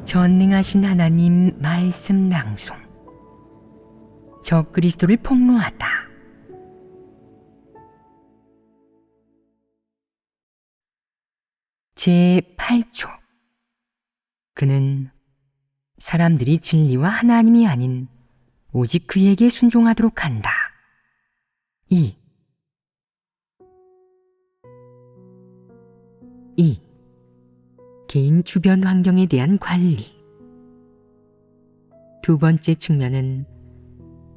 전능하신 하나님 말씀 낭송. 적 그리스도를 폭로하다. 제8조. 그는 사람들이 진리와 하나님이 아닌 오직 그에게 순종하도록 한다. 2. 개인 주변 환경에 대한 관리. 두 번째 측면은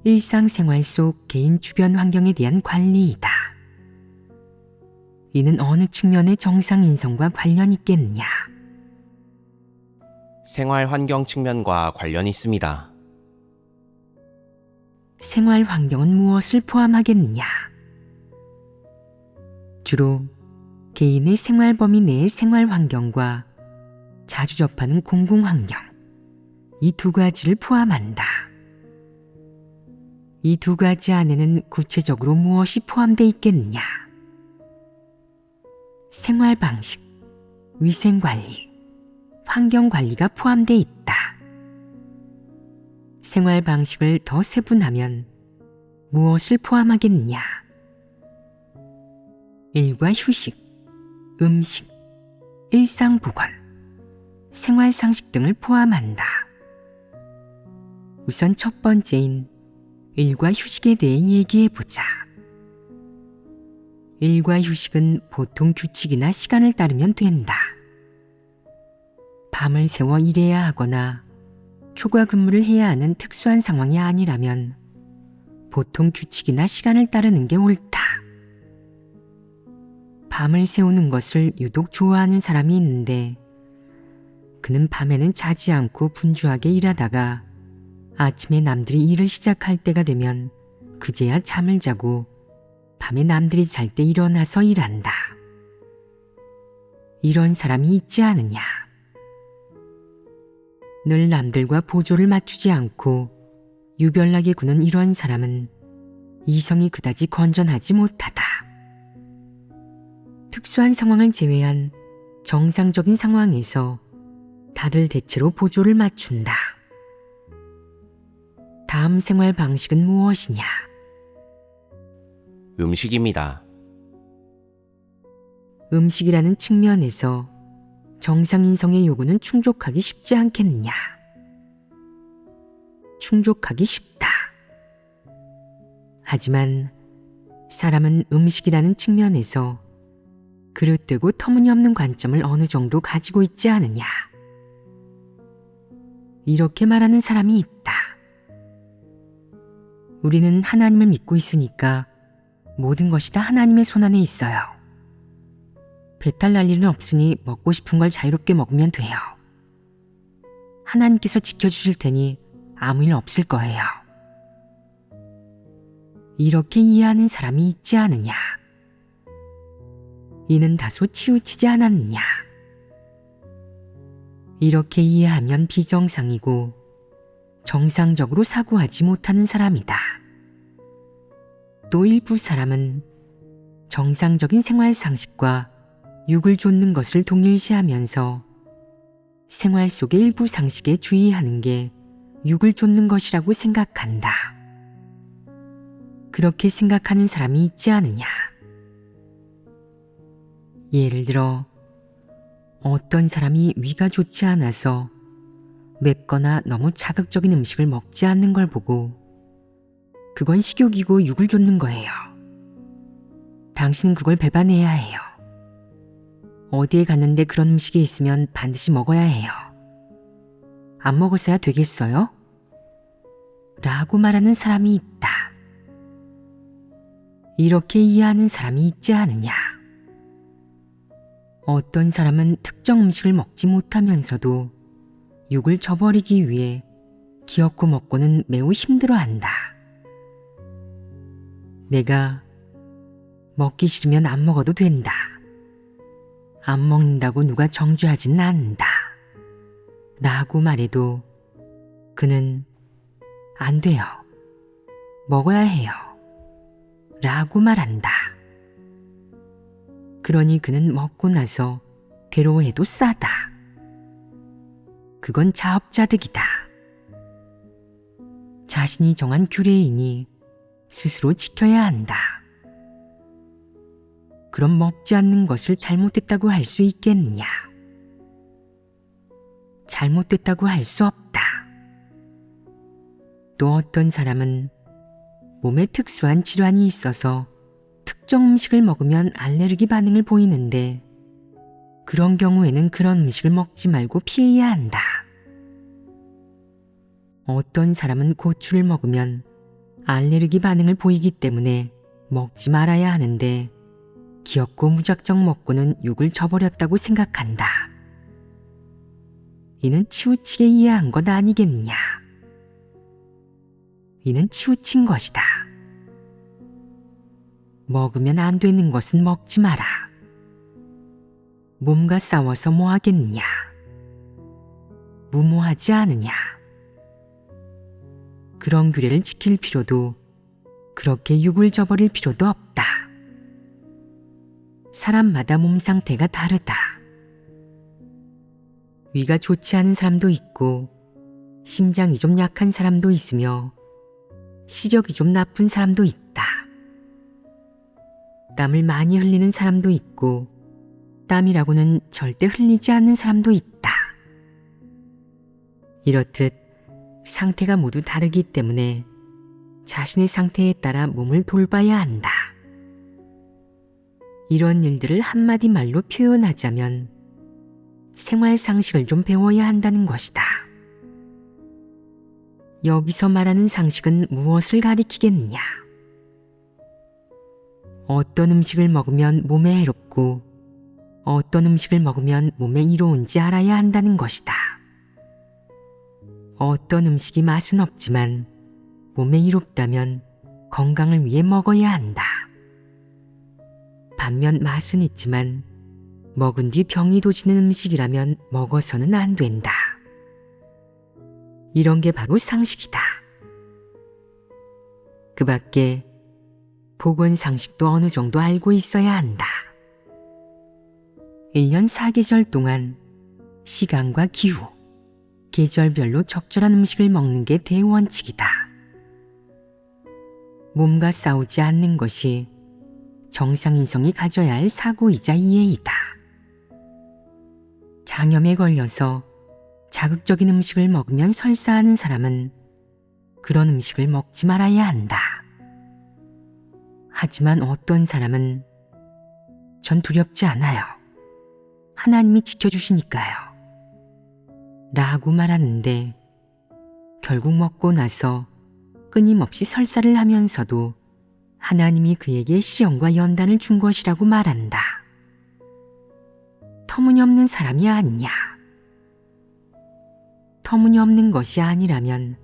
일상생활 속 개인 주변 환경에 대한 관리이다. 이는 어느 측면의 정상 인성과 관련이 있겠느냐? 생활 환경 측면과 관련이 있습니다. 생활 환경은 무엇을 포함하겠느냐? 주로 개인의 생활 범위 내의 생활 환경과 자주 접하는 공공 환경, 이 두 가지를 포함한다. 이 두 가지 안에는 구체적으로 무엇이 포함되어 있겠느냐? 생활 방식, 위생 관리, 환경 관리가 포함되어 있다. 생활 방식을 더 세분하면 무엇을 포함하겠느냐? 일과 휴식, 음식, 일상 보건, 생활 상식 등을 포함한다. 우선 첫 번째인 일과 휴식에 대해 얘기해보자. 일과 휴식은 보통 규칙이나 시간을 따르면 된다. 밤을 새워 일해야 하거나 초과 근무를 해야 하는 특수한 상황이 아니라면 보통 규칙이나 시간을 따르는 게 옳다. 밤을 새우는 것을 유독 좋아하는 사람이 있는데 그는 밤에는 자지 않고 분주하게 일하다가 아침에 남들이 일을 시작할 때가 되면 그제야 잠을 자고 밤에 남들이 잘 때 일어나서 일한다. 이런 사람이 있지 않느냐? 늘 남들과 보조를 맞추지 않고 유별나게 구는 이런 사람은 이성이 그다지 건전하지 못하다. 특수한 상황을 제외한 정상적인 상황에서 다들 대체로 보조를 맞춘다. 다음 생활 방식은 무엇이냐? 음식입니다. 음식이라는 측면에서 정상인성의 요구는 충족하기 쉽지 않겠느냐? 충족하기 쉽다. 하지만 사람은 음식이라는 측면에서 그릇되고 터무니없는 관점을 어느 정도 가지고 있지 않느냐? 이렇게 말하는 사람이 있다. 우리는 하나님을 믿고 있으니까 모든 것이 다 하나님의 손안에 있어요. 배탈 날 일은 없으니 먹고 싶은 걸 자유롭게 먹으면 돼요. 하나님께서 지켜주실 테니 아무 일 없을 거예요. 이렇게 이해하는 사람이 있지 않느냐? 이는 다소 치우치지 않았느냐? 이렇게 이해하면 비정상이고 정상적으로 사고하지 못하는 사람이다. 또 일부 사람은 정상적인 생활 상식과 육을 좇는 것을 동일시하면서 생활 속의 일부 상식에 주의하는 게 육을 좇는 것이라고 생각한다. 그렇게 생각하는 사람이 있지 않느냐? 예를 들어 어떤 사람이 위가 좋지 않아서 맵거나 너무 자극적인 음식을 먹지 않는 걸 보고 그건 식욕이고 육을 좇는 거예요. 당신은 그걸 배반해야 해요. 어디에 갔는데 그런 음식이 있으면 반드시 먹어야 해요. 안 먹었어야 되겠어요? 라고 말하는 사람이 있다. 이렇게 이해하는 사람이 있지 않느냐? 어떤 사람은 특정 음식을 먹지 못하면서도 육을 저버리기 위해 기어코 먹고는 매우 힘들어한다. 내가 먹기 싫으면 안 먹어도 된다. 안 먹는다고 누가 정죄하지는 않는다. 라고 말해도 그는 안 돼요. 먹어야 해요. 라고 말한다. 그러니 그는 먹고 나서 괴로워해도 싸다. 그건 자업자득이다. 자신이 정한 규례이니 스스로 지켜야 한다. 그럼 먹지 않는 것을 잘못됐다고 할 수 있겠느냐? 잘못됐다고 할 수 없다. 또 어떤 사람은 몸에 특수한 질환이 있어서 특정 음식을 먹으면 알레르기 반응을 보이는데 그런 경우에는 그런 음식을 먹지 말고 피해야 한다. 어떤 사람은 고추를 먹으면 알레르기 반응을 보이기 때문에 먹지 말아야 하는데 귀엽고 무작정 먹고는 육을 저버렸다고 생각한다. 이는 치우치게 이해한 것 아니겠느냐? 이는 치우친 것이다. 먹으면 안 되는 것은 먹지 마라. 몸과 싸워서 뭐 하겠느냐? 무모하지 않으냐? 그런 규례를 지킬 필요도 그렇게 육을 저버릴 필요도 없다. 사람마다 몸 상태가 다르다. 위가 좋지 않은 사람도 있고 심장이 좀 약한 사람도 있으며 시력이 좀 나쁜 사람도 있다. 땀을 많이 흘리는 사람도 있고 땀이라고는 절대 흘리지 않는 사람도 있다. 이렇듯 상태가 모두 다르기 때문에 자신의 상태에 따라 몸을 돌봐야 한다. 이런 일들을 한마디 말로 표현하자면 생활 상식을 좀 배워야 한다는 것이다. 여기서 말하는 상식은 무엇을 가리키겠느냐? 어떤 음식을 먹으면 몸에 해롭고 어떤 음식을 먹으면 몸에 이로운지 알아야 한다는 것이다. 어떤 음식이 맛은 없지만 몸에 이롭다면 건강을 위해 먹어야 한다. 반면 맛은 있지만 먹은 뒤 병이 도지는 음식이라면 먹어서는 안 된다. 이런 게 바로 상식이다. 그 밖에 보건 상식도 어느 정도 알고 있어야 한다. 1년 4계절 동안 시간과 기후, 계절별로 적절한 음식을 먹는 게 대원칙이다. 몸과 싸우지 않는 것이 정상인성이 가져야 할 사고이자 이해이다. 장염에 걸려서 자극적인 음식을 먹으면 설사하는 사람은 그런 음식을 먹지 말아야 한다. 하지만 어떤 사람은 전 두렵지 않아요. 하나님이 지켜주시니까요. 라고 말하는데 결국 먹고 나서 끊임없이 설사를 하면서도 하나님이 그에게 시련과 연단을 준 것이라고 말한다. 터무니없는 사람이 아니냐? 터무니없는 것이 아니라면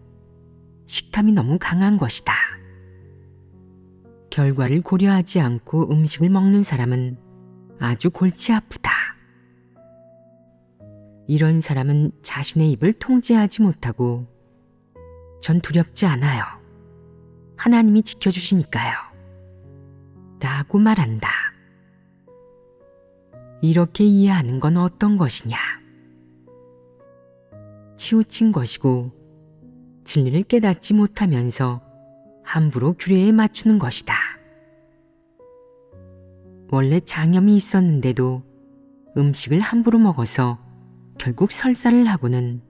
식탐이 너무 강한 것이다. 결과를 고려하지 않고 음식을 먹는 사람은 아주 골치 아프다. 이런 사람은 자신의 입을 통제하지 못하고 전 두렵지 않아요. 하나님이 지켜주시니까요. 라고 말한다. 이렇게 이해하는 건 어떤 것이냐? 치우친 것이고 진리를 깨닫지 못하면서 함부로 규례에 맞추는 것이다. 원래 장염이 있었는데도 음식을 함부로 먹어서 결국 설사를 하고는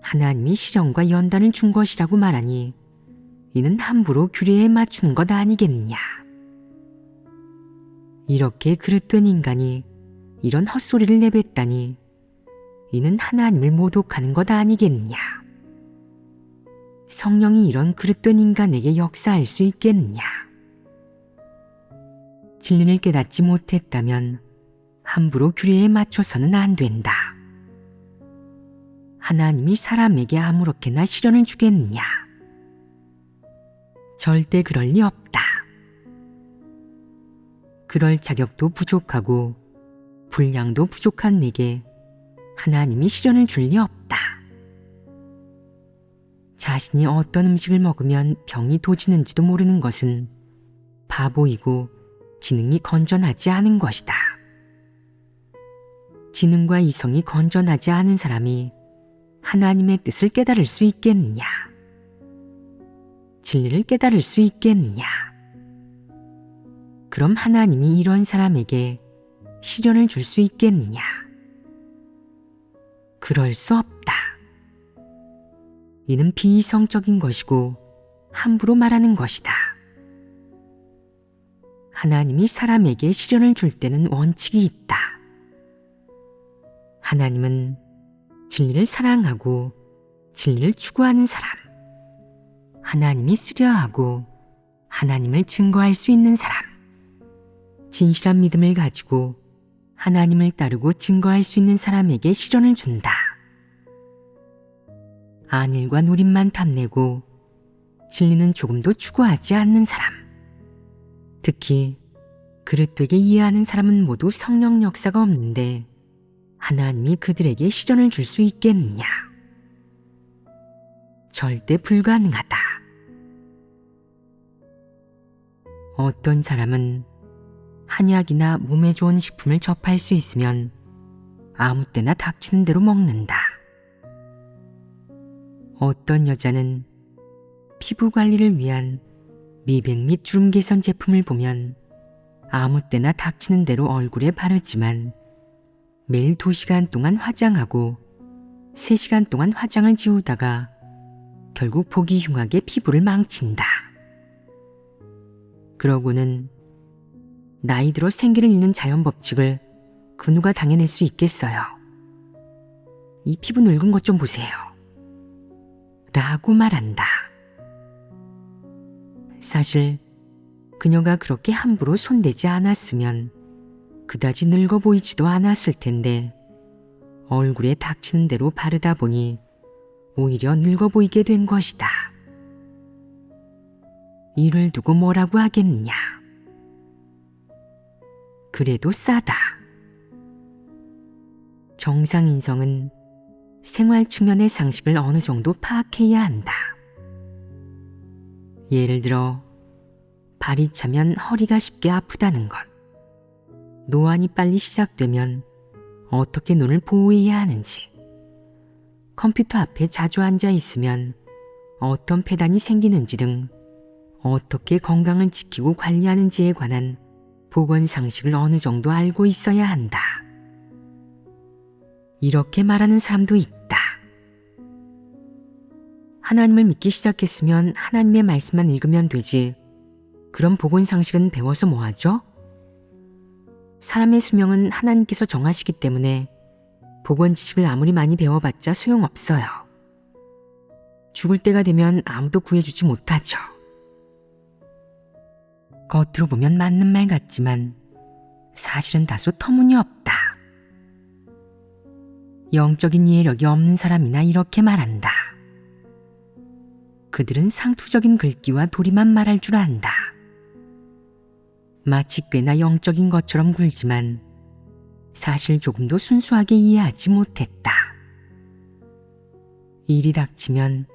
하나님이 시련과 연단을 준 것이라고 말하니 이는 함부로 규례에 맞추는 것 아니겠느냐. 이렇게 그릇된 인간이 이런 헛소리를 내뱉다니 이는 하나님을 모독하는 것 아니겠느냐. 성령이 이런 그릇된 인간에게 역사할 수 있겠느냐. 진리를 깨닫지 못했다면 함부로 규례에 맞춰서는 안 된다. 하나님이 사람에게 아무렇게나 시련을 주겠느냐. 절대 그럴 리 없다. 그럴 자격도 부족하고 분량도 부족한 내게 하나님이 시련을 줄 리 없다. 자신이 어떤 음식을 먹으면 병이 도지는지도 모르는 것은 바보이고 지능이 건전하지 않은 것이다. 지능과 이성이 건전하지 않은 사람이 하나님의 뜻을 깨달을 수 있겠느냐? 진리를 깨달을 수 있겠느냐? 그럼 하나님이 이런 사람에게 시련을 줄 수 있겠느냐? 그럴 수 없다. 이는 비이성적인 것이고 함부로 말하는 것이다. 하나님이 사람에게 시련을 줄 때는 원칙이 있다. 하나님은 진리를 사랑하고 진리를 추구하는 사람, 하나님이 쓰려하고 하나님을 증거할 수 있는 사람, 진실한 믿음을 가지고 하나님을 따르고 증거할 수 있는 사람에게 시련을 준다. 안일과 누림만 탐내고 진리는 조금도 추구하지 않는 사람, 특히 그릇되게 이해하는 사람은 모두 성령 역사가 없는데 하나님이 그들에게 시련을 줄 수 있겠느냐? 절대 불가능하다. 어떤 사람은 한약이나 몸에 좋은 식품을 접할 수 있으면 아무 때나 닥치는 대로 먹는다. 어떤 여자는 피부 관리를 위한 미백 및 주름 개선 제품을 보면 아무 때나 닥치는 대로 얼굴에 바르지만 매일 2시간 동안 화장하고 3시간 동안 화장을 지우다가 결국 보기 흉하게 피부를 망친다. 그러고는 나이 들어 생기를 잃는 자연 법칙을 그 누가 당해낼 수 있겠어요. 이 피부 늙은 것 좀 보세요. 라고 말한다. 사실 그녀가 그렇게 함부로 손대지 않았으면 그다지 늙어 보이지도 않았을 텐데 얼굴에 닥치는 대로 바르다 보니 오히려 늙어 보이게 된 것이다. 이를 두고 뭐라고 하겠느냐. 그래도 싸다. 정상인성은 생활 측면의 상식을 어느 정도 파악해야 한다. 예를 들어 발이 차면 허리가 쉽게 아프다는 것, 노안이 빨리 시작되면 어떻게 눈을 보호해야 하는지, 컴퓨터 앞에 자주 앉아 있으면 어떤 폐단이 생기는지 등 어떻게 건강을 지키고 관리하는지에 관한 보건 상식을 어느 정도 알고 있어야 한다. 이렇게 말하는 사람도 있다. 하나님을 믿기 시작했으면 하나님의 말씀만 읽으면 되지. 그럼 보건 상식은 배워서 뭐하죠? 사람의 수명은 하나님께서 정하시기 때문에 보건 지식을 아무리 많이 배워봤자 소용없어요. 죽을 때가 되면 아무도 구해주지 못하죠. 겉으로 보면 맞는 말 같지만 사실은 다소 터무니없다. 영적인 이해력이 없는 사람이나 이렇게 말한다. 그들은 상투적인 글귀와 도리만 말할 줄 안다. 마치 꽤나 영적인 것처럼 굴지만 사실 조금도 순수하게 이해하지 못했다. 일이 닥치면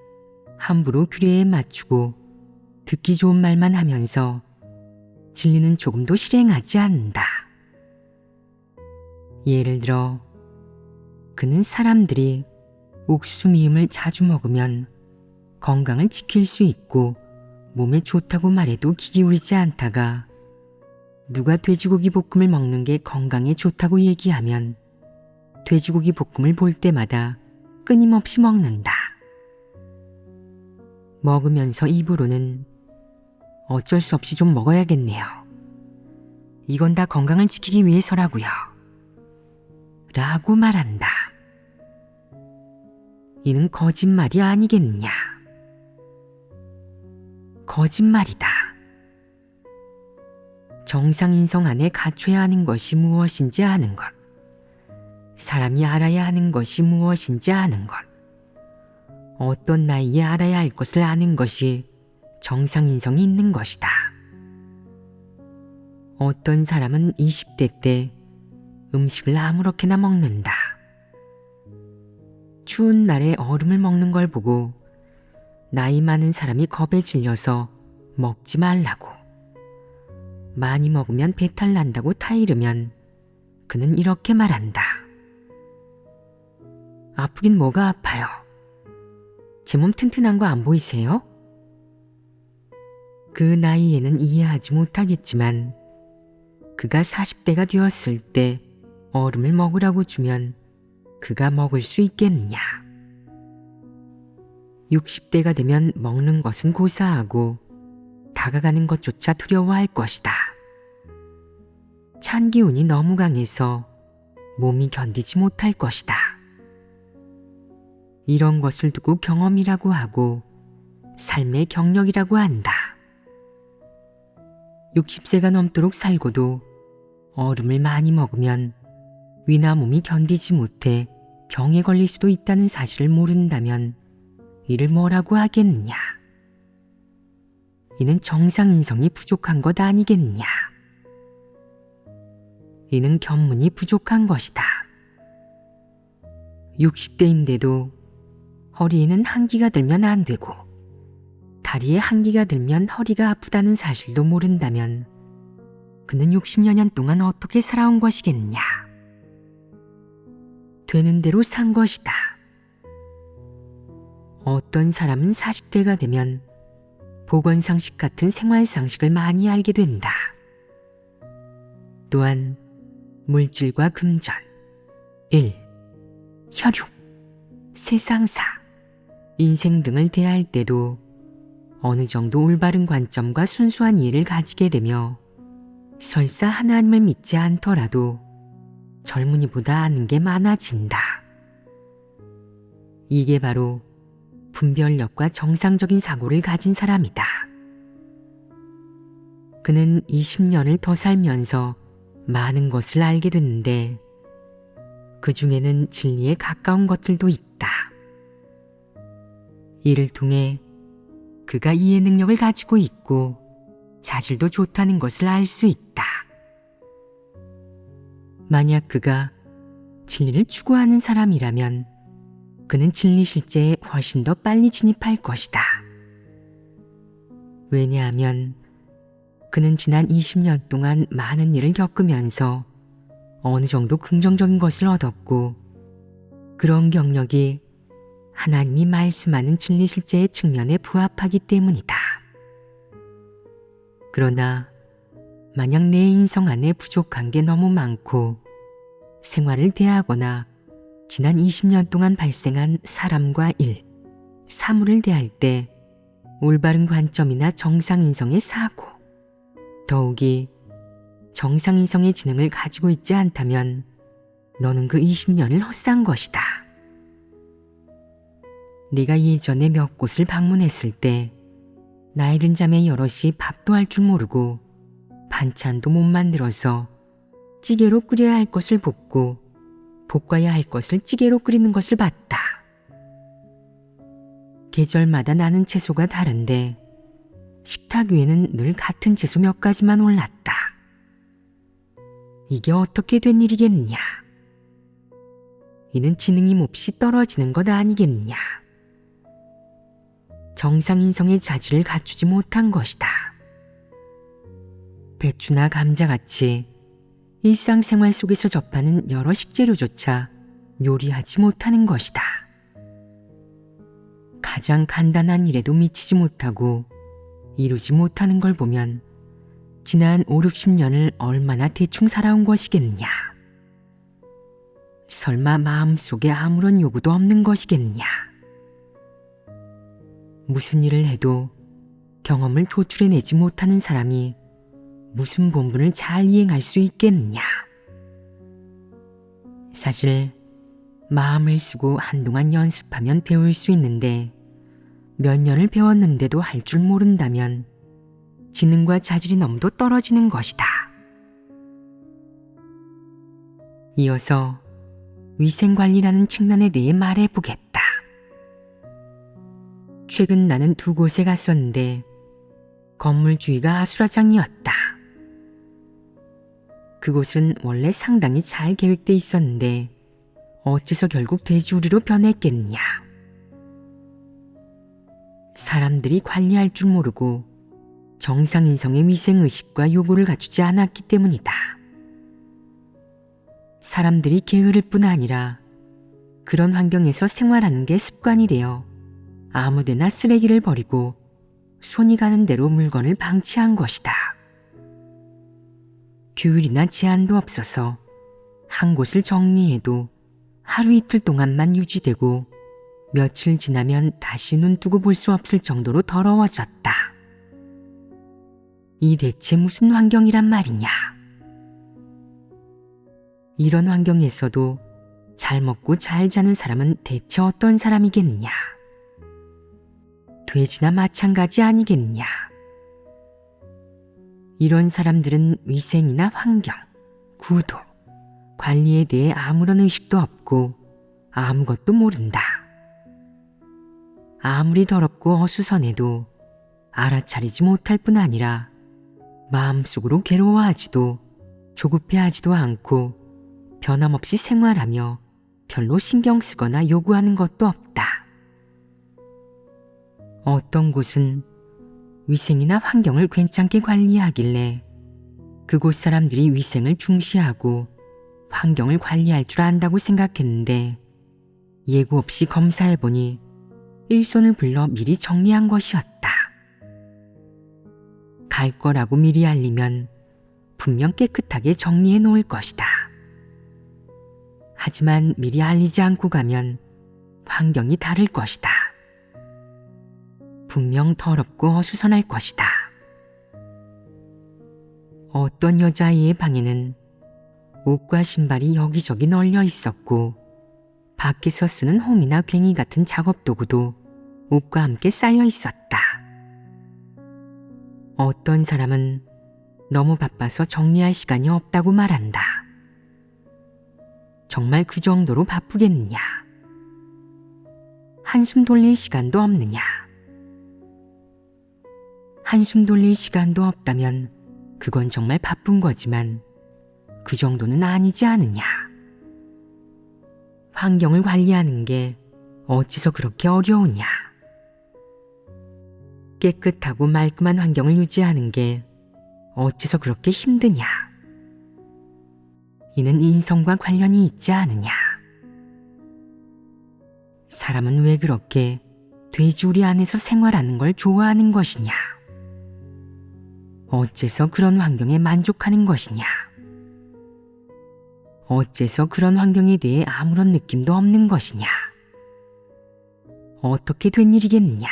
함부로 규례에 맞추고 듣기 좋은 말만 하면서 진리는 조금도 실행하지 않는다. 예를 들어 그는 사람들이 옥수수 미음을 자주 먹으면 건강을 지킬 수 있고 몸에 좋다고 말해도 귀 기울이지 않다가 누가 돼지고기 볶음을 먹는 게 건강에 좋다고 얘기하면 돼지고기 볶음을 볼 때마다 끊임없이 먹는다. 먹으면서 입으로는 어쩔 수 없이 좀 먹어야겠네요. 이건 다 건강을 지키기 위해서라고요. 라고 말한다. 이는 거짓말이 아니겠느냐. 거짓말이다. 정상인성 안에 갖춰야 하는 것이 무엇인지 아는 것, 사람이 알아야 하는 것이 무엇인지 아는 것, 어떤 나이에 알아야 할 것을 아는 것이 정상인성이 있는 것이다. 어떤 사람은 20대 때 음식을 아무렇게나 먹는다. 추운 날에 얼음을 먹는 걸 보고 나이 많은 사람이 겁에 질려서 먹지 말라고, 많이 먹으면 배탈 난다고 타이르면 그는 이렇게 말한다. 아프긴 뭐가 아파요. 제 몸 튼튼한 거 안 보이세요? 그 나이에는 이해하지 못하겠지만 그가 40대가 되었을 때 얼음을 먹으라고 주면 그가 먹을 수 있겠느냐. 60대가 되면 먹는 것은 고사하고 다가가는 것조차 두려워할 것이다. 찬 기운이 너무 강해서 몸이 견디지 못할 것이다. 이런 것을 두고 경험이라고 하고 삶의 경력이라고 한다. 60세가 넘도록 살고도 얼음을 많이 먹으면 위나 몸이 견디지 못해 병에 걸릴 수도 있다는 사실을 모른다면 이를 뭐라고 하겠느냐. 이는 정상인성이 부족한 것 아니겠느냐. 이는 견문이 부족한 것이다. 60대인데도 허리에는 한기가 들면 안 되고 다리에 한기가 들면 허리가 아프다는 사실도 모른다면 그는 60여 년 동안 어떻게 살아온 것이겠냐. 되는 대로 산 것이다. 어떤 사람은 40대가 되면 보건상식 같은 생활상식을 많이 알게 된다. 또한 물질과 금전, 일, 혈육, 세상사, 인생 등을 대할 때도 어느 정도 올바른 관점과 순수한 이해를 가지게 되며 설사 하나님을 믿지 않더라도 젊은이보다 아는 게 많아진다. 이게 바로 분별력과 정상적인 사고를 가진 사람이다. 그는 20년을 더 살면서 많은 것을 알게 됐는데 그 중에는 진리에 가까운 것들도 있다. 이를 통해 그가 이해 능력을 가지고 있고 자질도 좋다는 것을 알 수 있다. 만약 그가 진리를 추구하는 사람이라면 그는 진리 실제에 훨씬 더 빨리 진입할 것이다. 왜냐하면 그는 지난 20년 동안 많은 일을 겪으면서 어느 정도 긍정적인 것을 얻었고 그런 경력이 하나님이 말씀하는 진리 실제의 측면에 부합하기 때문이다. 그러나 만약 내 인성 안에 부족한 게 너무 많고 생활을 대하거나 지난 20년 동안 발생한 사람과 일, 사물을 대할 때 올바른 관점이나 정상인성의 사고, 더욱이 정상인성의 지능을 가지고 있지 않다면 너는 그 20년을 헛산 것이다. 네가 예전에 몇 곳을 방문했을 때 나이 든 자매 여럿이 밥도 할 줄 모르고 반찬도 못 만들어서 찌개로 끓여야 할 것을 볶고 볶아야 할 것을 찌개로 끓이는 것을 봤다. 계절마다 나는 채소가 다른데 식탁 위에는 늘 같은 채소 몇 가지만 올랐다. 이게 어떻게 된 일이겠느냐. 이는 지능이 몹시 떨어지는 것 아니겠느냐. 정상인성의 자질을 갖추지 못한 것이다. 배추나 감자같이 일상생활 속에서 접하는 여러 식재료조차 요리하지 못하는 것이다. 가장 간단한 일에도 미치지 못하고 이루지 못하는 걸 보면 지난 5, 60년을 얼마나 대충 살아온 것이겠느냐. 설마 마음속에 아무런 요구도 없는 것이겠느냐. 무슨 일을 해도 경험을 도출해내지 못하는 사람이 무슨 본분을 잘 이행할 수 있겠느냐. 사실 마음을 쓰고 한동안 연습하면 배울 수 있는데 몇 년을 배웠는데도 할 줄 모른다면 지능과 자질이 너무도 떨어지는 것이다. 이어서 위생관리라는 측면에 대해 말해보겠다. 최근 나는 2곳에 갔었는데 건물주의가 아수라장이었다. 그곳은 원래 상당히 잘 계획돼 있었는데 어째서 결국 돼지우리로 변했겠냐. 사람들이 관리할 줄 모르고 정상인성의 위생의식과 요구를 갖추지 않았기 때문이다. 사람들이 게으를 뿐 아니라 그런 환경에서 생활하는 게 습관이 되어 아무데나 쓰레기를 버리고 손이 가는 대로 물건을 방치한 것이다. 규율이나 제한도 없어서 한 곳을 정리해도 하루 이틀 동안만 유지되고 며칠 지나면 다시 눈 뜨고 볼 수 없을 정도로 더러워졌다. 이 대체 무슨 환경이란 말이냐? 이런 환경에서도 잘 먹고 잘 자는 사람은 대체 어떤 사람이겠느냐? 돼지나 마찬가지 아니겠느냐? 이런 사람들은 위생이나 환경, 구도, 관리에 대해 아무런 의식도 없고 아무것도 모른다. 아무리 더럽고 어수선해도 알아차리지 못할 뿐 아니라 마음속으로 괴로워하지도 조급해하지도 않고 변함없이 생활하며 별로 신경 쓰거나 요구하는 것도 없다. 어떤 곳은 위생이나 환경을 괜찮게 관리하길래 그곳 사람들이 위생을 중시하고 환경을 관리할 줄 안다고 생각했는데 예고 없이 검사해보니 일손을 불러 미리 정리한 것이었다. 갈 거라고 미리 알리면 분명 깨끗하게 정리해 놓을 것이다. 하지만 미리 알리지 않고 가면 환경이 다를 것이다. 분명 더럽고 어수선할 것이다. 어떤 여자아이의 방에는 옷과 신발이 여기저기 널려 있었고 밖에서 쓰는 홈이나 괭이 같은 작업 도구도 옷과 함께 쌓여 있었다. 어떤 사람은 너무 바빠서 정리할 시간이 없다고 말한다. 정말 그 정도로 바쁘겠느냐? 한숨 돌릴 시간도 없느냐? 한숨 돌릴 시간도 없다면 그건 정말 바쁜 거지만 그 정도는 아니지 않느냐? 환경을 관리하는 게 어째서 그렇게 어려우냐? 깨끗하고 말끔한 환경을 유지하는 게 어째서 그렇게 힘드냐? 이는 인성과 관련이 있지 않느냐? 사람은 왜 그렇게 돼지우리 안에서 생활하는 걸 좋아하는 것이냐? 어째서 그런 환경에 만족하는 것이냐? 어째서 그런 환경에 대해 아무런 느낌도 없는 것이냐? 어떻게 된 일이겠느냐?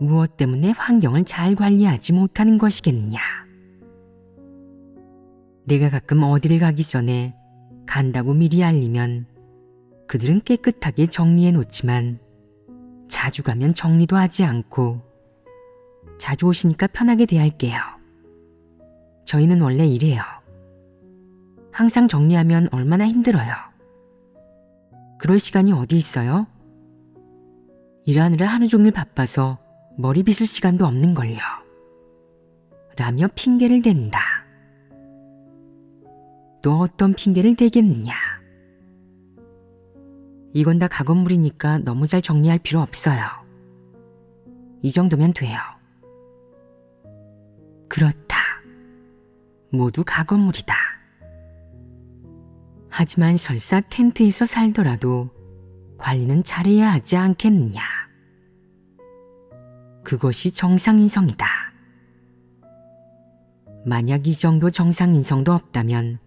무엇 때문에 환경을 잘 관리하지 못하는 것이겠느냐? 내가 가끔 어디를 가기 전에 간다고 미리 알리면 그들은 깨끗하게 정리해 놓지만 자주 가면 정리도 하지 않고 자주 오시니까 편하게 대할게요. 저희는 원래 이래요. 항상 정리하면 얼마나 힘들어요. 그럴 시간이 어디 있어요? 일하느라 하루 종일 바빠서 머리 빗을 시간도 없는걸요. 라며 핑계를 댄다. 또 어떤 핑계를 대겠느냐? 이건 다 가건물이니까 너무 잘 정리할 필요 없어요. 이 정도면 돼요. 그렇다. 모두 가건물이다. 하지만 설사 텐트에서 살더라도 관리는 잘해야 하지 않겠느냐? 그것이 정상인성이다. 만약 이 정도 정상인성도 없다면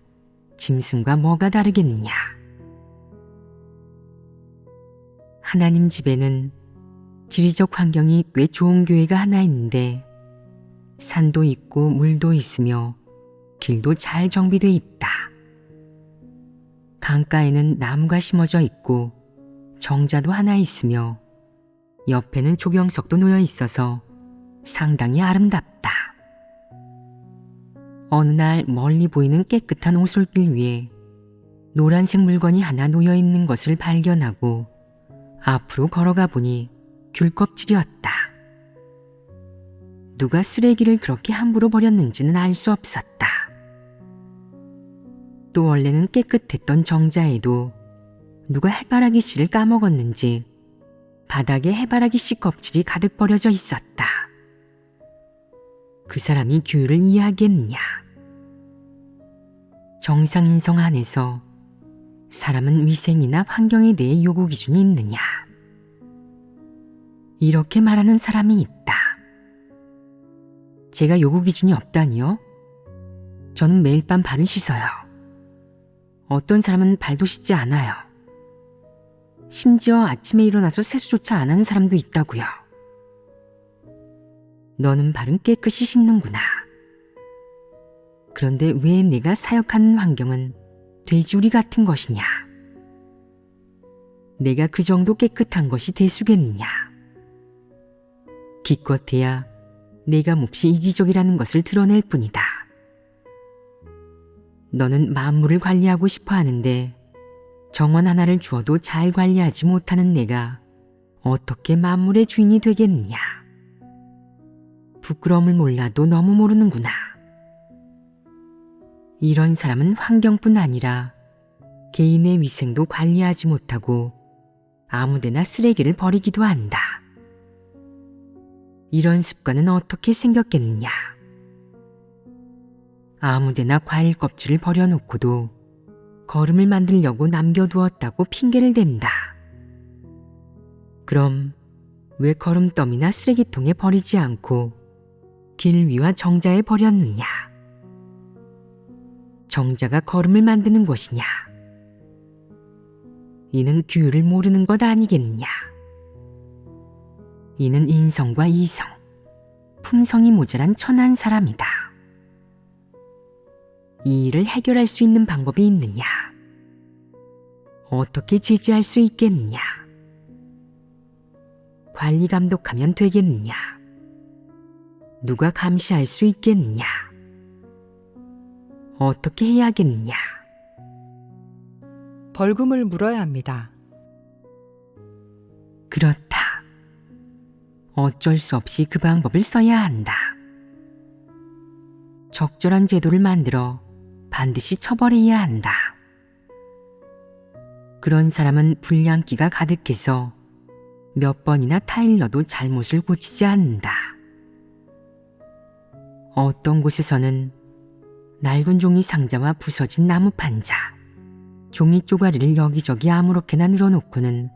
짐승과 뭐가 다르겠느냐? 하나님 집에는 지리적 환경이 꽤 좋은 교회가 하나 있는데 산도 있고 물도 있으며 길도 잘 정비돼 있다. 강가에는 나무가 심어져 있고 정자도 하나 있으며 옆에는 조경석도 놓여 있어서 상당히 아름답다. 어느 날 멀리 보이는 깨끗한 오솔길 위에 노란색 물건이 하나 놓여 있는 것을 발견하고 앞으로 걸어가 보니 귤껍질이었다. 누가 쓰레기를 그렇게 함부로 버렸는지는 알 수 없었다. 또 원래는 깨끗했던 정자에도 누가 해바라기 씨를 까먹었는지 바닥에 해바라기 씨 껍질이 가득 버려져 있었다. 그 사람이 규율을 이해하겠느냐? 정상인성 안에서 사람은 위생이나 환경에 대해 요구 기준이 있느냐? 이렇게 말하는 사람이 있다. 제가 요구 기준이 없다니요? 저는 매일 밤 발을 씻어요. 어떤 사람은 발도 씻지 않아요. 심지어 아침에 일어나서 세수조차 안 하는 사람도 있다고요. 너는 발은 깨끗이 씻는구나. 그런데 왜 내가 사역하는 환경은 돼지우리 같은 것이냐? 내가 그 정도 깨끗한 것이 대수겠느냐? 기껏해야 내가 몹시 이기적이라는 것을 드러낼 뿐이다. 너는 만물을 관리하고 싶어 하는데 정원 하나를 주어도 잘 관리하지 못하는 내가 어떻게 만물의 주인이 되겠느냐? 부끄러움을 몰라도 너무 모르는구나. 이런 사람은 환경뿐 아니라 개인의 위생도 관리하지 못하고 아무데나 쓰레기를 버리기도 한다. 이런 습관은 어떻게 생겼겠느냐? 아무데나 과일 껍질을 버려놓고도 거름을 만들려고 남겨두었다고 핑계를 댄다. 그럼 왜 거름더미나 쓰레기통에 버리지 않고 길 위와 정자에 버렸느냐? 정자가 거름을 만드는 것이냐? 이는 규율을 모르는 것 아니겠느냐? 이는 인성과 이성, 품성이 모자란 천한 사람이다. 이 일을 해결할 수 있는 방법이 있느냐? 어떻게 제지할 수 있겠느냐? 관리 감독하면 되겠느냐? 누가 감시할 수 있겠느냐? 어떻게 해야겠느냐? 벌금을 물어야 합니다. 그렇다. 어쩔 수 없이 그 방법을 써야 한다. 적절한 제도를 만들어 반드시 처벌해야 한다. 그런 사람은 불량기가 가득해서 몇 번이나 타일러도 잘못을 고치지 않는다. 어떤 곳에서는 낡은 종이 상자와 부서진 나무 판자, 종이 쪼가리를 여기저기 아무렇게나 늘어놓고는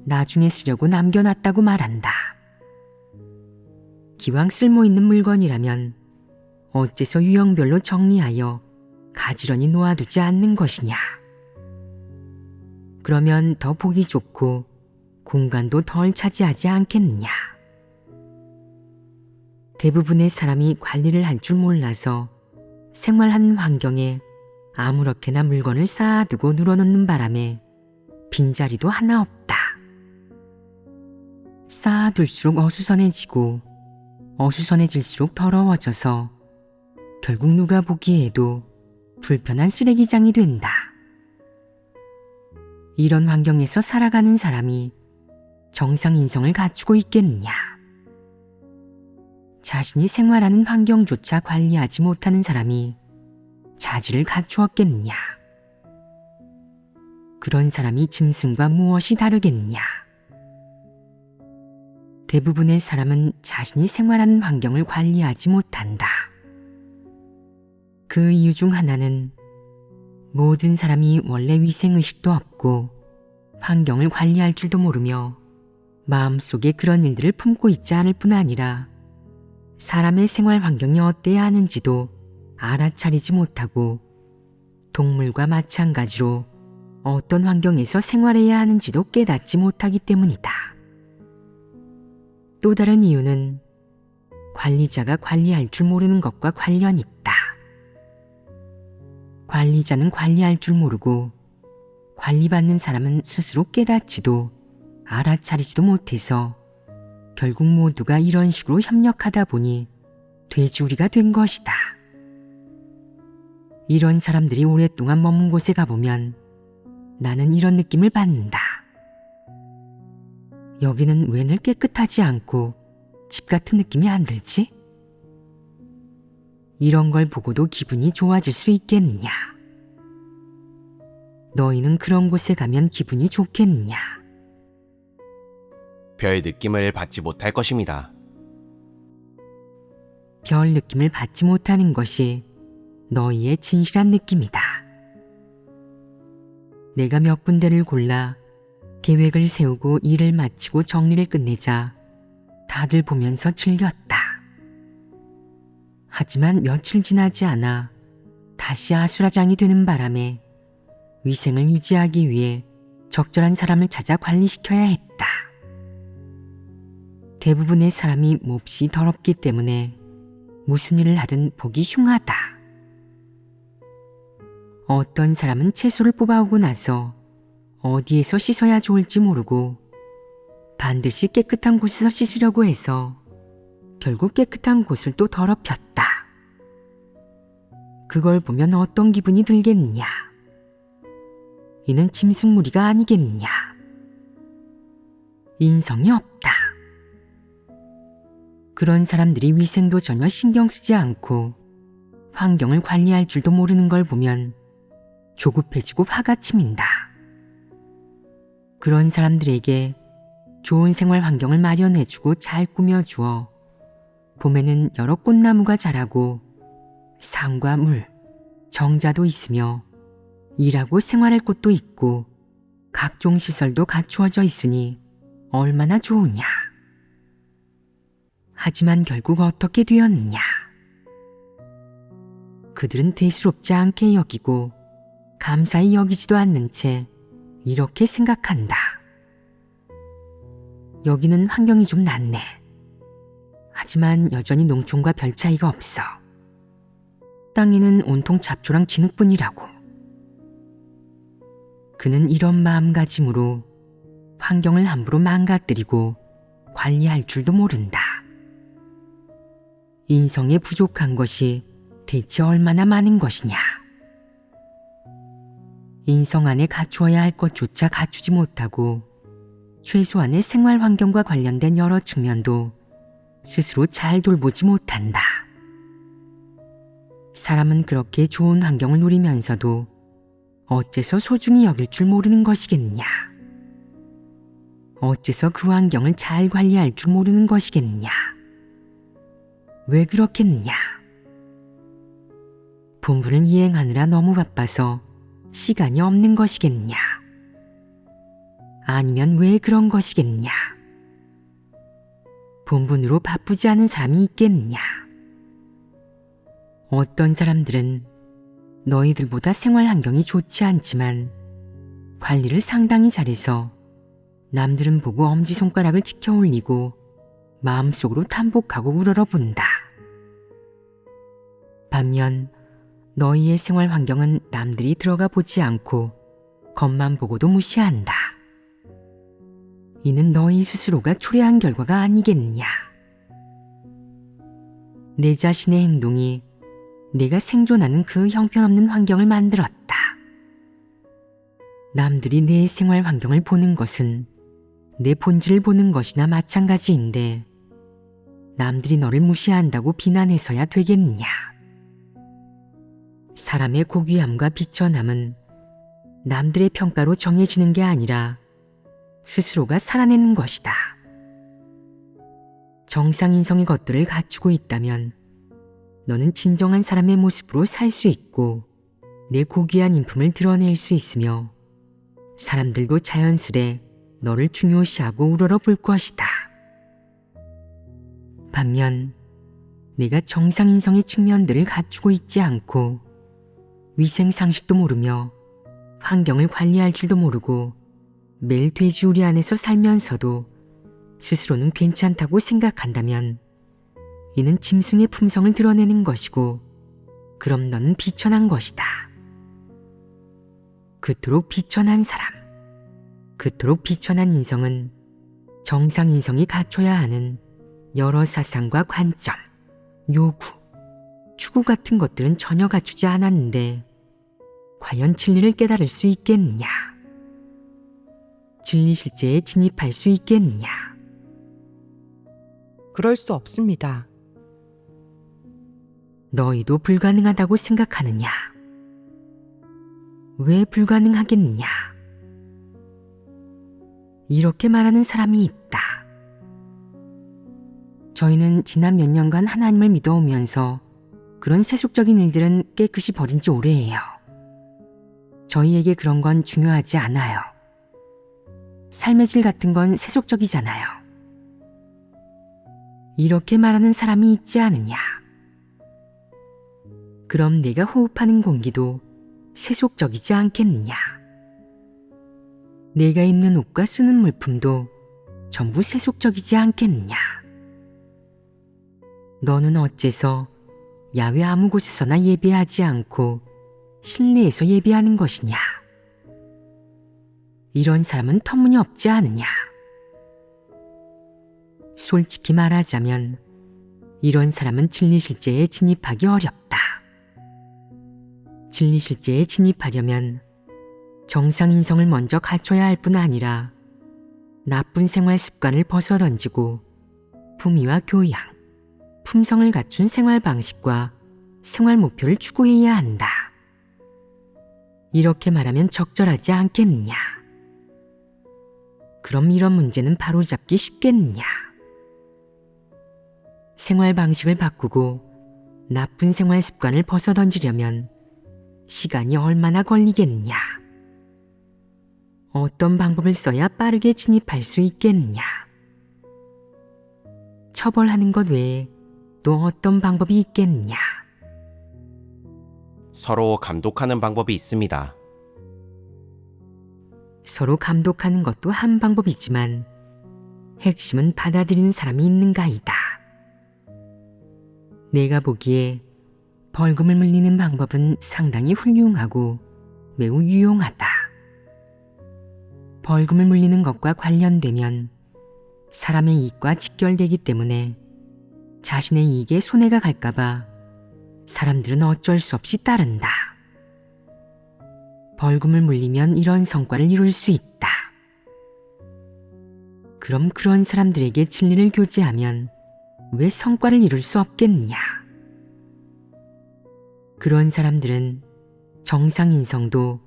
나중에 쓰려고 남겨놨다고 말한다. 기왕 쓸모있는 물건이라면 어째서 유형별로 정리하여 가지런히 놓아두지 않는 것이냐. 그러면 더 보기 좋고 공간도 덜 차지하지 않겠느냐. 대부분의 사람이 관리를 할 줄 몰라서 생활하는 환경에 아무렇게나 물건을 쌓아두고 늘어놓는 바람에 빈자리도 하나 없다. 쌓아둘수록 어수선해지고 어수선해질수록 더러워져서 결국 누가 보기에도 불편한 쓰레기장이 된다. 이런 환경에서 살아가는 사람이 정상 인성을 갖추고 있겠느냐? 자신이 생활하는 환경조차 관리하지 못하는 사람이 자질을 갖추었겠느냐? 그런 사람이 짐승과 무엇이 다르겠느냐? 대부분의 사람은 자신이 생활하는 환경을 관리하지 못한다. 그 이유 중 하나는 모든 사람이 원래 위생의식도 없고 환경을 관리할 줄도 모르며 마음속에 그런 일들을 품고 있지 않을 뿐 아니라 사람의 생활 환경이 어때야 하는지도 알아차리지 못하고 동물과 마찬가지로 어떤 환경에서 생활해야 하는지도 깨닫지 못하기 때문이다. 또 다른 이유는 관리자가 관리할 줄 모르는 것과 관련이 있다. 관리자는 관리할 줄 모르고 관리받는 사람은 스스로 깨닫지도 알아차리지도 못해서 결국 모두가 이런 식으로 협력하다 보니 돼지우리가 된 것이다. 이런 사람들이 오랫동안 머문 곳에 가보면 나는 이런 느낌을 받는다. 여기는 왜 늘 깨끗하지 않고 집 같은 느낌이 안 들지? 이런 걸 보고도 기분이 좋아질 수 있겠느냐? 너희는 그런 곳에 가면 기분이 좋겠느냐? 별 느낌을 받지 못할 것입니다. 별 느낌을 받지 못하는 것이 너희의 진실한 느낌이다. 내가 몇 군데를 골라 계획을 세우고 일을 마치고 정리를 끝내자 다들 보면서 즐겼다. 하지만 며칠 지나지 않아 다시 아수라장이 되는 바람에 위생을 유지하기 위해 적절한 사람을 찾아 관리시켜야 했다. 대부분의 사람이 몹시 더럽기 때문에 무슨 일을 하든 보기 흉하다. 어떤 사람은 채소를 뽑아오고 나서 어디에서 씻어야 좋을지 모르고 반드시 깨끗한 곳에서 씻으려고 해서 결국 깨끗한 곳을 또 더럽혔다. 그걸 보면 어떤 기분이 들겠느냐? 이는 짐승무리가 아니겠느냐? 인성이 없다. 그런 사람들이 위생도 전혀 신경 쓰지 않고 환경을 관리할 줄도 모르는 걸 보면 조급해지고 화가 치민다. 그런 사람들에게 좋은 생활 환경을 마련해주고 잘 꾸며주어 봄에는 여러 꽃나무가 자라고 산과 물, 정자도 있으며 일하고 생활할 곳도 있고 각종 시설도 갖추어져 있으니 얼마나 좋으냐. 하지만 결국 어떻게 되었느냐. 그들은 대수롭지 않게 여기고 감사히 여기지도 않는 채 이렇게 생각한다. 여기는 환경이 좀 낫네. 하지만 여전히 농촌과 별 차이가 없어. 땅에는 온통 잡초랑 진흙뿐이라고. 그는 이런 마음가짐으로 환경을 함부로 망가뜨리고 관리할 줄도 모른다. 인성에 부족한 것이 대체 얼마나 많은 것이냐. 인성 안에 갖추어야 할 것조차 갖추지 못하고 최소한의 생활 환경과 관련된 여러 측면도 스스로 잘 돌보지 못한다. 사람은 그렇게 좋은 환경을 누리면서도 어째서 소중히 여길 줄 모르는 것이겠느냐. 어째서 그 환경을 잘 관리할 줄 모르는 것이겠느냐. 왜 그렇겠느냐. 본분을 이행하느라 너무 바빠서 시간이 없는 것이겠느냐. 아니면 왜 그런 것이겠느냐. 본분으로 바쁘지 않은 사람이 있겠느냐. 어떤 사람들은 너희들보다 생활 환경이 좋지 않지만 관리를 상당히 잘해서 남들은 보고 엄지손가락을 치켜 올리고 마음속으로 탐복하고 우러러본다. 반면 너희의 생활 환경은 남들이 들어가 보지 않고 겉만 보고도 무시한다. 이는 너희 스스로가 초래한 결과가 아니겠느냐. 내 자신의 행동이 내가 생존하는 그 형편없는 환경을 만들었다. 남들이 내 생활 환경을 보는 것은 내 본질을 보는 것이나 마찬가지인데 남들이 너를 무시한다고 비난해서야 되겠느냐. 사람의 고귀함과 비천함은 남들의 평가로 정해지는 게 아니라 스스로가 살아내는 것이다. 정상인성의 것들을 갖추고 있다면 너는 진정한 사람의 모습으로 살 수 있고 내 고귀한 인품을 드러낼 수 있으며 사람들도 자연스레 너를 중요시하고 우러러 볼 것이다. 반면 내가 정상인성의 측면들을 갖추고 있지 않고 위생상식도 모르며 환경을 관리할 줄도 모르고 매일 돼지우리 안에서 살면서도 스스로는 괜찮다고 생각한다면 이는 짐승의 품성을 드러내는 것이고 그럼 너는 비천한 것이다. 그토록 비천한 사람, 그토록 비천한 인성은 정상인성이 갖춰야 하는 여러 사상과 관점, 요구, 추구 같은 것들은 전혀 갖추지 않았는데 과연 진리를 깨달을 수 있겠느냐? 진리 실제에 진입할 수 있겠느냐? 그럴 수 없습니다. 너희도 불가능하다고 생각하느냐? 왜 불가능하겠느냐? 이렇게 말하는 사람이 있다. 저희는 지난 몇 년간 하나님을 믿어오면서 그런 세속적인 일들은 깨끗이 버린 지 오래예요. 저희에게 그런 건 중요하지 않아요. 삶의 질 같은 건 세속적이잖아요. 이렇게 말하는 사람이 있지 않느냐? 그럼 내가 호흡하는 공기도 세속적이지 않겠느냐? 내가 입는 옷과 쓰는 물품도 전부 세속적이지 않겠느냐? 너는 어째서 야외 아무 곳에서나 예배하지 않고 실내에서 예배하는 것이냐? 이런 사람은 터무니없지 않느냐? 솔직히 말하자면 이런 사람은 진리실제에 진입하기 어렵다. 진리실제에 진입하려면 정상인성을 먼저 갖춰야 할 뿐 아니라 나쁜 생활 습관을 벗어던지고 품위와 교양, 품성을 갖춘 생활 방식과 생활 목표를 추구해야 한다. 이렇게 말하면 적절하지 않겠느냐? 그럼 이런 문제는 바로잡기 쉽겠느냐? 생활 방식을 바꾸고 나쁜 생활 습관을 벗어던지려면 시간이 얼마나 걸리겠느냐? 어떤 방법을 써야 빠르게 진입할 수 있겠느냐? 처벌하는 것 외에 또 어떤 방법이 있겠느냐? 서로 감독하는 방법이 있습니다. 서로 감독하는 것도 한 방법이지만 핵심은 받아들이는 사람이 있는가이다. 내가 보기에 벌금을 물리는 방법은 상당히 훌륭하고 매우 유용하다. 벌금을 물리는 것과 관련되면 사람의 이익과 직결되기 때문에 자신의 이익에 손해가 갈까봐 사람들은 어쩔 수 없이 따른다. 벌금을 물리면 이런 성과를 이룰 수 있다. 그럼 그런 사람들에게 진리를 교제하면 왜 성과를 이룰 수 없겠느냐? 그런 사람들은 정상인성도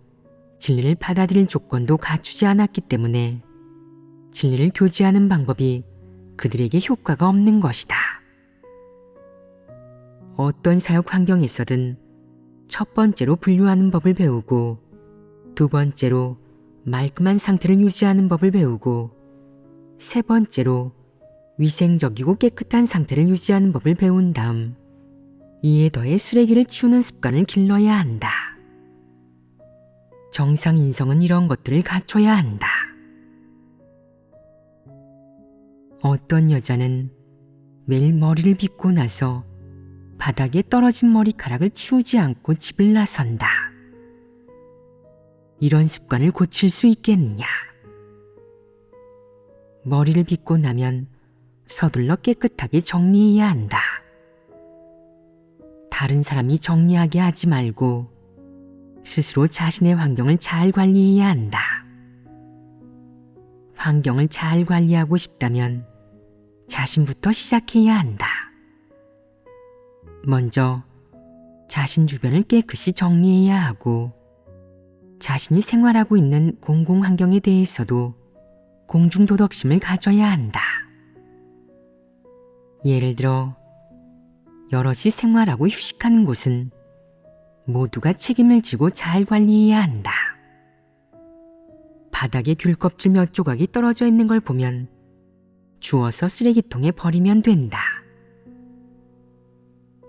진리를 받아들일 조건도 갖추지 않았기 때문에 진리를 교제하는 방법이 그들에게 효과가 없는 것이다. 어떤 사역 환경에서든 첫 번째로 분류하는 법을 배우고 두 번째로 말끔한 상태를 유지하는 법을 배우고 세 번째로 위생적이고 깨끗한 상태를 유지하는 법을 배운 다음 이에 더해 쓰레기를 치우는 습관을 길러야 한다. 정상인성은 이런 것들을 갖춰야 한다. 어떤 여자는 매일 머리를 빗고 나서 바닥에 떨어진 머리카락을 치우지 않고 집을 나선다. 이런 습관을 고칠 수 있겠느냐? 머리를 빗고 나면 서둘러 깨끗하게 정리해야 한다. 다른 사람이 정리하게 하지 말고 스스로 자신의 환경을 잘 관리해야 한다. 환경을 잘 관리하고 싶다면 자신부터 시작해야 한다. 먼저 자신 주변을 깨끗이 정리해야 하고 자신이 생활하고 있는 공공환경에 대해서도 공중도덕심을 가져야 한다. 예를 들어 여럿이 생활하고 휴식하는 곳은 모두가 책임을 지고 잘 관리해야 한다. 바닥에 귤껍질 몇 조각이 떨어져 있는 걸 보면 주워서 쓰레기통에 버리면 된다.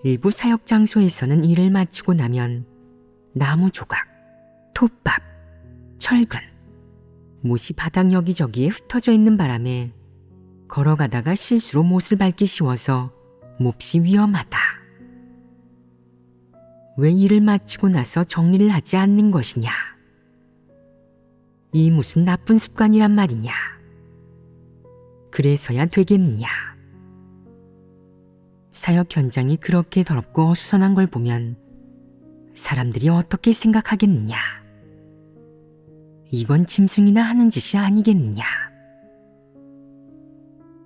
일부 사역 장소에서는 일을 마치고 나면 나무 조각, 톱밥, 철근, 못이 바닥 여기저기에 흩어져 있는 바람에 걸어가다가 실수로 못을 밟기 쉬워서 몹시 위험하다. 왜 일을 마치고 나서 정리를 하지 않는 것이냐? 이 무슨 나쁜 습관이란 말이냐? 그래서야 되겠느냐? 사역 현장이 그렇게 더럽고 어수선한 걸 보면 사람들이 어떻게 생각하겠느냐? 이건 짐승이나 하는 짓이 아니겠느냐?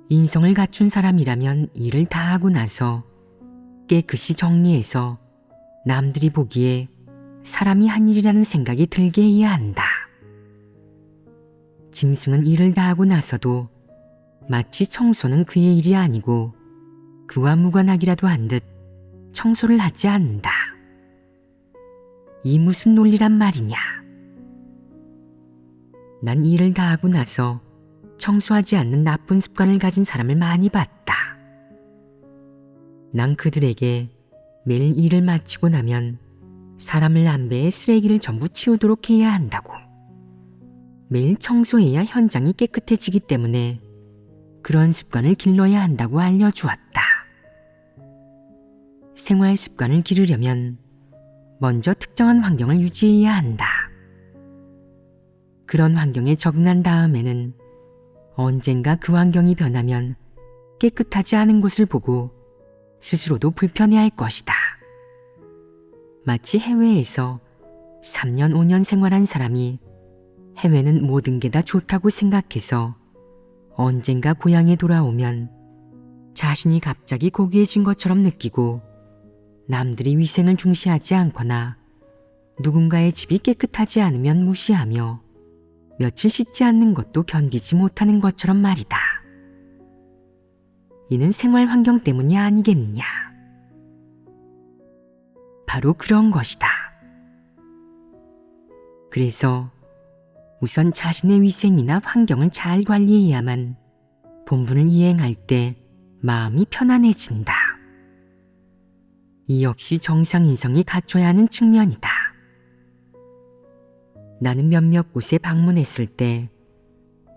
인성을 갖춘 사람이라면 일을 다 하고 나서 깨끗이 정리해서 남들이 보기에 사람이 한 일이라는 생각이 들게 해야 한다. 짐승은 일을 다 하고 나서도 마치 청소는 그의 일이 아니고 그와 무관하기라도 한 듯 청소를 하지 않는다. 이 무슨 논리란 말이냐? 난 일을 다 하고 나서 청소하지 않는 나쁜 습관을 가진 사람을 많이 봤다. 난 그들에게 매일 일을 마치고 나면 사람을 남배에 쓰레기를 전부 치우도록 해야 한다고. 매일 청소해야 현장이 깨끗해지기 때문에 그런 습관을 길러야 한다고 알려주었다. 생활 습관을 기르려면 먼저 특정한 환경을 유지해야 한다. 그런 환경에 적응한 다음에는 언젠가 그 환경이 변하면 깨끗하지 않은 곳을 보고 스스로도 불편해할 것이다. 마치 해외에서 3년 5년 생활한 사람이 해외는 모든 게 다 좋다고 생각해서 언젠가 고향에 돌아오면 자신이 갑자기 고귀해진 것처럼 느끼고 남들이 위생을 중시하지 않거나 누군가의 집이 깨끗하지 않으면 무시하며 며칠 씻지 않는 것도 견디지 못하는 것처럼 말이다. 이는 생활 환경 때문이 아니겠느냐. 바로 그런 것이다. 그래서 우선 자신의 위생이나 환경을 잘 관리해야만 본분을 이행할 때 마음이 편안해진다. 이 역시 정상인성이 갖춰야 하는 측면이다. 나는 몇몇 곳에 방문했을 때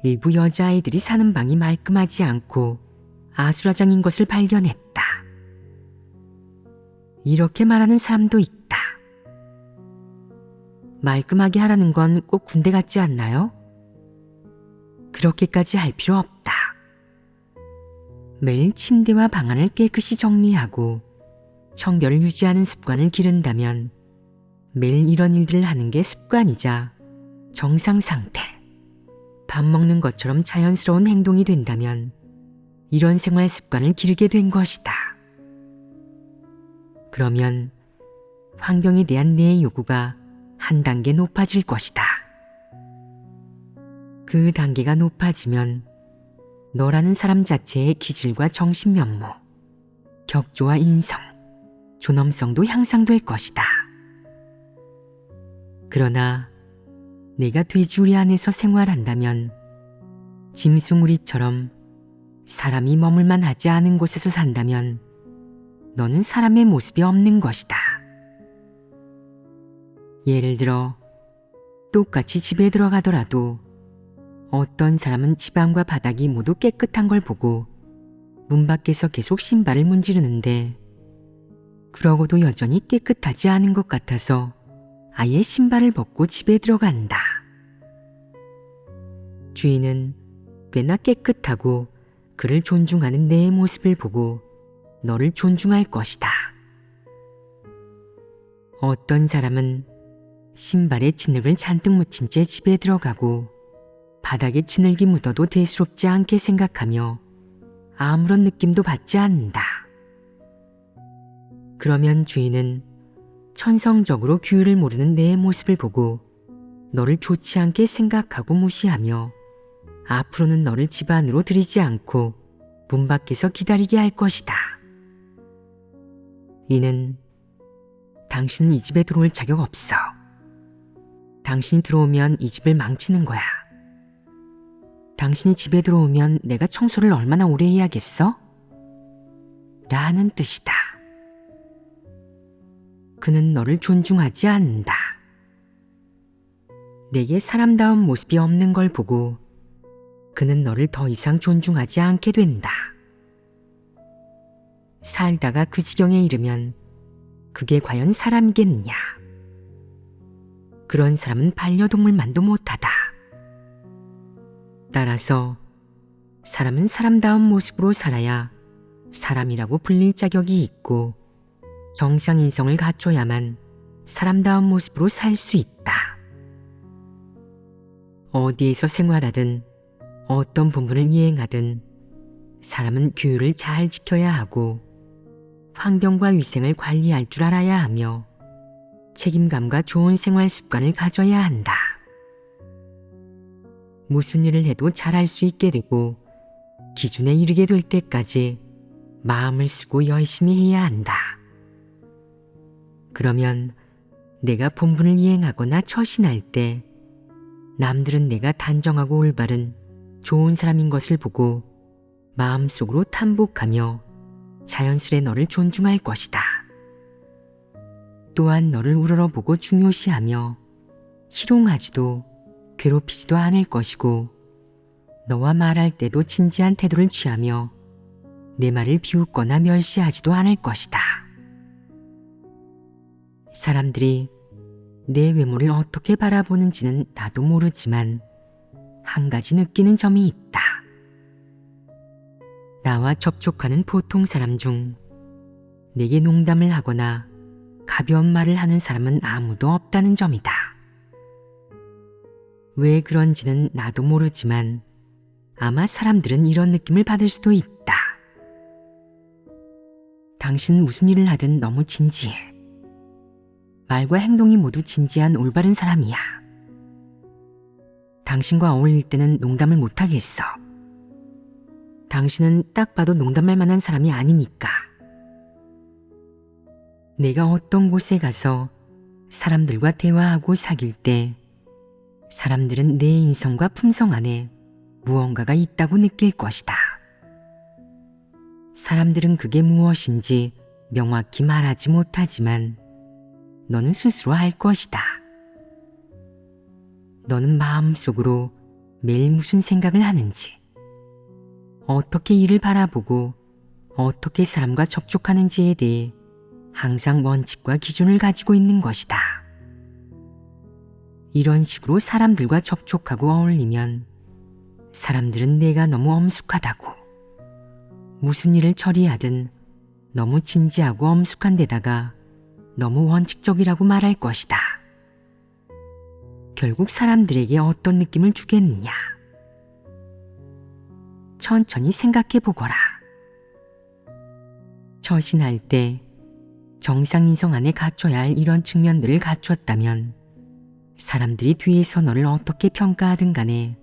일부 여자아이들이 사는 방이 말끔하지 않고 아수라장인 것을 발견했다. 이렇게 말하는 사람도 있다. 말끔하게 하라는 건 꼭 군대 같지 않나요? 그렇게까지 할 필요 없다. 매일 침대와 방안을 깨끗이 정리하고 청결을 유지하는 습관을 기른다면 매일 이런 일들을 하는 게 습관이자 정상 상태, 밥 먹는 것처럼 자연스러운 행동이 된다면 이런 생활 습관을 기르게 된 것이다. 그러면 환경에 대한 내 요구가 한 단계 높아질 것이다. 그 단계가 높아지면 너라는 사람 자체의 기질과 정신 면모, 격조와 인성, 존엄성도 향상될 것이다. 그러나 내가 돼지우리 안에서 생활한다면 짐승우리처럼 사람이 머물만 하지 않은 곳에서 산다면 너는 사람의 모습이 없는 것이다. 예를 들어 똑같이 집에 들어가더라도 어떤 사람은 집안과 바닥이 모두 깨끗한 걸 보고 문 밖에서 계속 신발을 문지르는데 그러고도 여전히 깨끗하지 않은 것 같아서 아예 신발을 벗고 집에 들어간다. 주인은 꽤나 깨끗하고 그를 존중하는 내 모습을 보고 너를 존중할 것이다. 어떤 사람은 신발에 진흙을 잔뜩 묻힌 채 집에 들어가고 바닥에 진흙이 묻어도 대수롭지 않게 생각하며 아무런 느낌도 받지 않는다. 그러면 주인은 천성적으로 규율을 모르는 내 모습을 보고 너를 좋지 않게 생각하고 무시하며 앞으로는 너를 집 안으로 들이지 않고 문 밖에서 기다리게 할 것이다. 이는 당신은 이 집에 들어올 자격 없어. 당신이 들어오면 이 집을 망치는 거야. 당신이 집에 들어오면 내가 청소를 얼마나 오래 해야겠어? 라는 뜻이다. 그는 너를 존중하지 않는다. 내게 사람다운 모습이 없는 걸 보고 그는 너를 더 이상 존중하지 않게 된다. 살다가 그 지경에 이르면 그게 과연 사람이겠느냐? 그런 사람은 반려동물만도 못하다. 따라서 사람은 사람다운 모습으로 살아야 사람이라고 불릴 자격이 있고 정상인성을 갖춰야만 사람다운 모습으로 살 수 있다. 어디에서 생활하든 어떤 본분을 이행하든 사람은 규율을 잘 지켜야 하고 환경과 위생을 관리할 줄 알아야 하며 책임감과 좋은 생활 습관을 가져야 한다. 무슨 일을 해도 잘할 수 있게 되고 기준에 이르게 될 때까지 마음을 쓰고 열심히 해야 한다. 그러면 내가 본분을 이행하거나 처신할 때 남들은 내가 단정하고 올바른 좋은 사람인 것을 보고 마음속으로 탐복하며 자연스레 너를 존중할 것이다. 또한 너를 우러러보고 중요시하며 희롱하지도 괴롭히지도 않을 것이고 너와 말할 때도 진지한 태도를 취하며 내 말을 비웃거나 멸시하지도 않을 것이다. 사람들이 내 외모를 어떻게 바라보는지는 나도 모르지만 한 가지 느끼는 점이 있다. 나와 접촉하는 보통 사람 중 내게 농담을 하거나 가벼운 말을 하는 사람은 아무도 없다는 점이다. 왜 그런지는 나도 모르지만 아마 사람들은 이런 느낌을 받을 수도 있다. 당신 무슨 일을 하든 너무 진지해. 말과 행동이 모두 진지한 올바른 사람이야. 당신과 어울릴 때는 농담을 못하겠어. 당신은 딱 봐도 농담할 만한 사람이 아니니까. 내가 어떤 곳에 가서 사람들과 대화하고 사귈 때 사람들은 내 인성과 품성 안에 무언가가 있다고 느낄 것이다. 사람들은 그게 무엇인지 명확히 말하지 못하지만 너는 스스로 알 것이다. 너는 마음속으로 매일 무슨 생각을 하는지, 어떻게 일을 바라보고 어떻게 사람과 접촉하는지에 대해 항상 원칙과 기준을 가지고 있는 것이다. 이런 식으로 사람들과 접촉하고 어울리면 사람들은 내가 너무 엄숙하다고, 무슨 일을 처리하든 너무 진지하고 엄숙한 데다가 너무 원칙적이라고 말할 것이다. 결국 사람들에게 어떤 느낌을 주겠느냐? 천천히 생각해 보거라. 처신할 때 정상인성 안에 갖춰야 할 이런 측면들을 갖췄다면 사람들이 뒤에서 너를 어떻게 평가하든 간에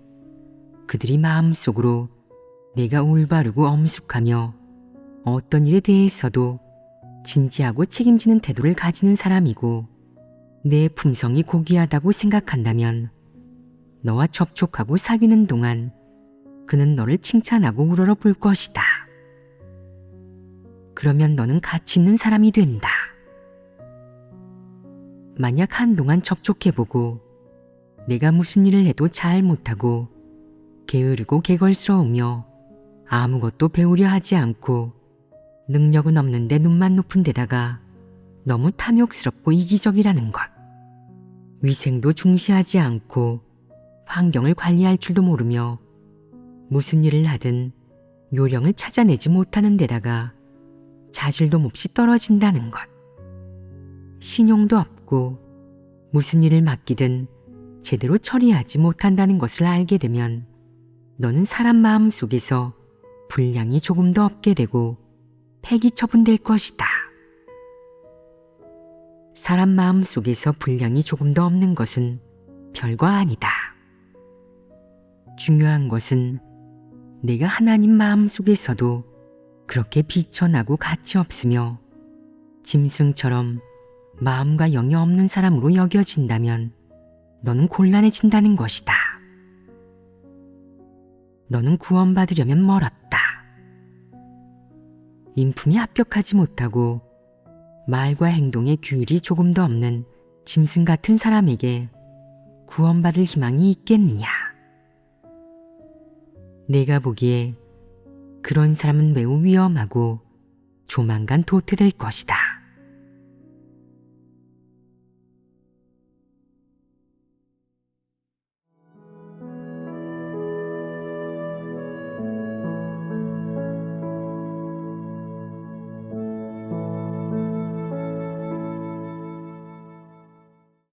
그들이 마음속으로 내가 올바르고 엄숙하며 어떤 일에 대해서도 진지하고 책임지는 태도를 가지는 사람이고 내 품성이 고귀하다고 생각한다면 너와 접촉하고 사귀는 동안 그는 너를 칭찬하고 우러러 볼 것이다. 그러면 너는 가치 있는 사람이 된다. 만약 한동안 접촉해보고 내가 무슨 일을 해도 잘 못하고 게으르고 개걸스러우며 아무것도 배우려 하지 않고 능력은 없는데 눈만 높은 데다가 너무 탐욕스럽고 이기적이라는 것, 위생도 중시하지 않고 환경을 관리할 줄도 모르며 무슨 일을 하든 요령을 찾아내지 못하는 데다가 자질도 몹시 떨어진다는 것, 신용도 없고 무슨 일을 맡기든 제대로 처리하지 못한다는 것을 알게 되면 너는 사람 마음 속에서 분량이 조금 더 없게 되고 폐기 처분될 것이다. 사람 마음 속에서 분량이 조금 더 없는 것은 별거 아니다. 중요한 것은 내가 하나님 마음 속에서도 그렇게 비천하고 가치 없으며 짐승처럼 마음과 영이 없는 사람으로 여겨진다면 너는 곤란해진다는 것이다. 너는 구원받으려면 멀었다. 인품이 합격하지 못하고 말과 행동에 규율이 조금 더 없는 짐승 같은 사람에게 구원받을 희망이 있겠느냐? 내가 보기에 그런 사람은 매우 위험하고 조만간 도태될 것이다.